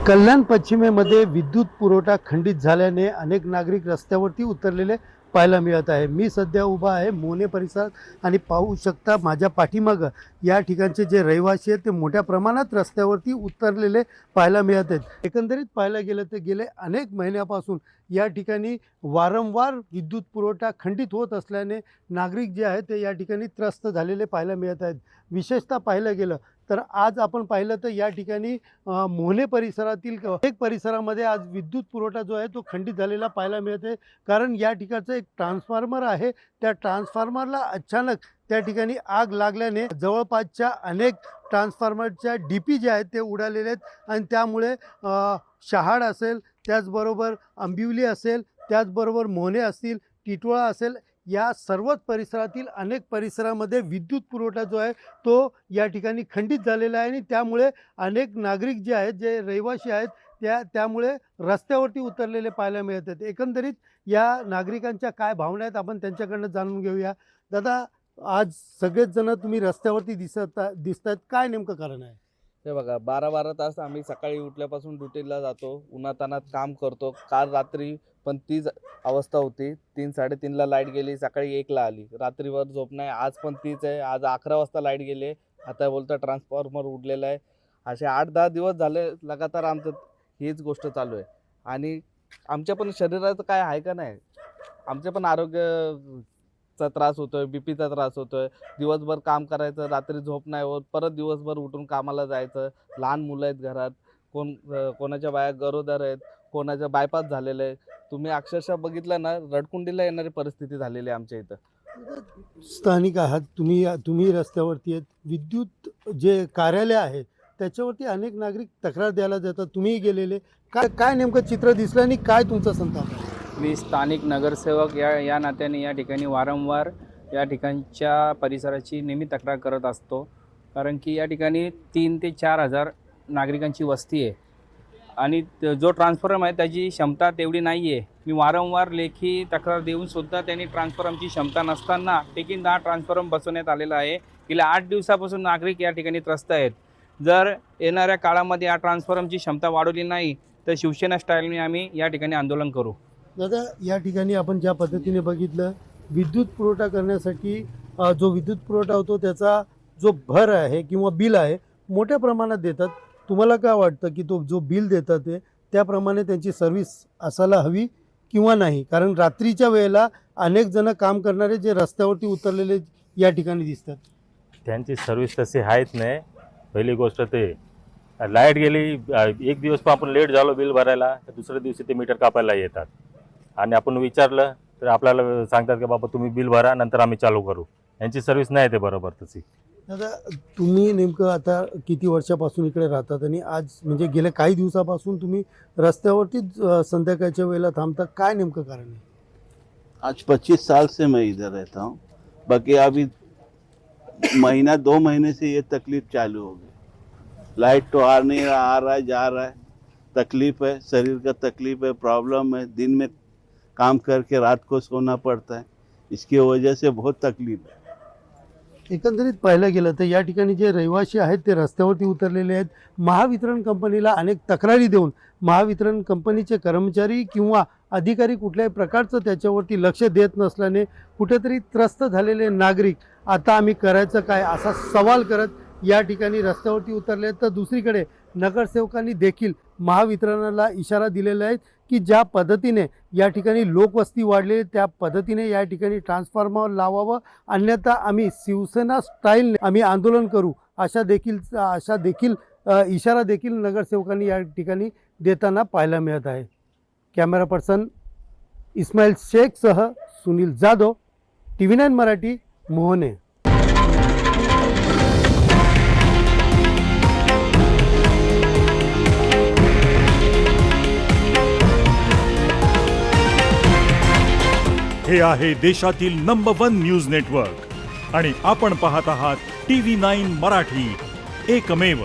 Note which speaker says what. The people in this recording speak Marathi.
Speaker 1: कल्याण पश्चिमेमध्ये विद्युत पुरवठा खंडित झाल्याने अनेक नागरिक रस्त्यावरती उतरलेले पाहायला मिळत आहे। मी सध्या उभा आहे मोहने परिसरात आणि पाहू शकता माझ्या पाठीमागं या ठिकाणचे जे रहिवासी आहेत ते मोठ्या प्रमाणात रस्त्यावरती उतरलेले पाहायला मिळत आहेत। एकंदरीत पाहायला गेलं तर गेले अनेक महिन्यापासून या ठिकाणी वारंवार विद्युत पुरवठा खंडित होत असल्याने नागरिक जे आहेत ते या ठिकाणी त्रस्त झालेले पाहायला मिळत आहेत। विशेषतः पाहायला गेलं तर आज आपण पाहिलं तर या ठिकाणी मोहने परिसरातील अनेक परिसरामध्ये आज विद्युत पुरवठा जो आहे तो खंडित झालेला पाहायला मिळते। कारण या ठिकाणचं एक ट्रान्सफॉर्मर आहे, त्या ट्रान्सफॉर्मरला अचानक त्या ठिकाणी आग लागल्याने जवळपासच्या अनेक ट्रान्सफॉर्मरच्या डीपी जे आहेत ते उडालेले आहेत आणि त्यामुळे शहाड असेल, त्याचबरोबर आंबिवली असेल, त्याचबरोबर मोहने असतील, टिटवाळा असेल, या सर्वच परिसरातील अनेक परिसरामध्ये विद्युत पुरवठा जो आहे तो या ठिकाणी खंडित झालेला आहे आणि त्यामुळे अनेक नागरिक जे आहेत, जे रहिवासी आहेत त्यामुळे रस्त्यावरती उतरलेले पाहायला मिळत आहेत। एकंदरीत या नागरिकांच्या काय भावना आहेत आपण त्यांच्याकडनं जाणून घेऊया। दादा, आज सगळेच जण तुम्ही रस्त्यावरती दिसतात, काय नेमकं कारण आहे?
Speaker 2: हे बघा, 12-12 तास आम्ही सकाळी उठल्यापासून ड्युटीला जातो, उन्हातान्हात काम करतो। काल रात्री पण तीच अवस्था होती, 3-3:30ला लाईट गेली, सकाळी 1ला आली, रात्रीवर झोप नाही। आज पण तीच आहे, आज 11 वाजता लाईट गेले, आता बोलता ट्रान्सफॉर्मर उडलेला आहे। असे 8-10 दिवस झाले लगातार आमचं हीच गोष्ट चालू आहे। आणि आमच्या पण शरीराचं काय आहे का नाही, आमच्या पण आरोग्याचा त्रास होतोय, बीपीचा त्रास होतोय। दिवसभर काम करायचं, रात्री झोप नाही होत, परत दिवसभर उठून कामाला जायचं। लहान मुलं आहेत घरात, कोणाच्या बाया गरोदर आहेत, कोणाच्या बायपास झालेलं आहे। तुम्ही अक्षरशः बघितलं ना, रडकुंडीला येणारी परिस्थिती झालेली आहे आमच्या इथं।
Speaker 1: स्थानिक आहात तुम्ही रस्त्यावरती आहेत, विद्युत जे कार्यालय आहे त्याच्यावरती अनेक नागरिक तक्रार द्यायला जातात, तुम्हीही गेलेले, काय नेमकं चित्र दिसलं आणि काय तुमचा संताप आहे?
Speaker 3: मी स्थानिक नगरसेवक या नात्याने या ठिकाणी वारंवार या ठिकाणच्या परिसराची नेहमी तक्रार करत असतो। कारण की या ठिकाणी 3 ते 4 हजार नागरिकांची वस्ती आहे आणि जो ट्रान्सफॉर्मर आहे त्याची क्षमता तेवढी नाही आहे। मी वारंवार लेखी तक्रार देऊनसुद्धा त्यांनी ट्रान्सफॉर्मरची क्षमता नसताना टेकीन 10 ट्रान्सफॉर्मर बसवण्यात आलेला आहे। गेल्या 8 दिवसापासून नागरिक या ठिकाणी त्रस्त आहेत। जर येणाऱ्या काळामध्ये या ट्रान्सफॉर्मरची क्षमता वाढवली नाही तर शिवसेना स्टाईलने आम्ही या ठिकाणी आंदोलन करू।
Speaker 1: दादा, या ठिकाणी आपण ज्या पद्धतीने बघितलं, विद्युत पुरवठा करण्यासाठी जो विद्युत पुरवठा होतो त्याचा जो भर आहे किंवा बिल आहे मोठ्या प्रमाणात देतात। तुम्हाला काय वाटतं की तो जो बिल देतात ते त्याप्रमाणे त्यांची सर्व्हिस असायला हवी किंवा नाही? कारण रात्रीच्या वेळेला अनेक जण काम करणारे जे रस्त्यावरती उतरलेले या ठिकाणी दिसतात,
Speaker 4: त्यांची सर्व्हिस तशी आहेच नाही। पहिली गोष्ट ते लाईट गेली, एक दिवस पण आपण लेट झालो बिल भरायला, तर दुसऱ्या दिवशी ते मीटर कापायला येतात आणि आपण विचारलं तर आपल्याला सांगतात की बाबा तुम्ही बिल भरा, नंतर आम्ही चालू करू। यांची सर्व्हिस नाही ते बरोबर तशी।
Speaker 1: दादा, तुम्ही नेमकं आता किती वर्षापासून इकडे राहतात आणि आज म्हणजे गेल्या काही दिवसापासून तुम्ही रस्त्यावरती संध्याकाळच्या वेळेला थांबता, काय नेमकं कारण आहे?
Speaker 5: आज 25 साल से मैं इधर रहता हूँ। बाकी अभी महीना 2 महीने से ये तकलीफ चालू हो गई। लाइट तो आ नहीं रहा, आ रहा है, जा रहा है। तकलीफ है, शरीर का तकलीफ है, प्रॉब्लम है। दिन में काम करके रात को सोना पड़ता है, इसकी वजह से बहुत तकलीफ है।
Speaker 1: एकंदरीत पाहायला गेलं तर या ठिकाणी जे रहिवासी आहेत ते रस्त्यावरती उतरलेले आहेत। महावितरण कंपनीला अनेक तक्रारी देऊन महावितरण कंपनीचे कर्मचारी किंवा अधिकारी कुठल्याही प्रकारचं त्याच्यावरती लक्ष देत नसल्याने कुठेतरी त्रस्त झालेले नागरिक आता आम्ही करायचं काय असा सवाल करत या ठिकाणी रस्त्यावरती उतरले आहेत। तर दुसरीकडे नगरसेवकांनी देखील महावितरणाला इशारा दिलेला आहे की ज्या पद्धतीने या ठिकाणी लोकवस्ती वाढली त्या पद्धतीने या ठिकाणी ट्रान्सफॉर्मर लावावं, अन्यथा आम्ही शिवसेना स्टाईलने आम्ही आंदोलन करू अशा देखील इशारा देखील नगरसेवकांनी या ठिकाणी देताना पाहायला मिळत आहे। कॅमेरा पर्सन इस्माईल शेखसह सुनील जाधव, TV9 मराठी, मोहने।
Speaker 6: हे आहे देशातील नंबर 1 न्यूज नेटवर्क आणि आपण पाहत आहात TV9 मराठी, एकमेव।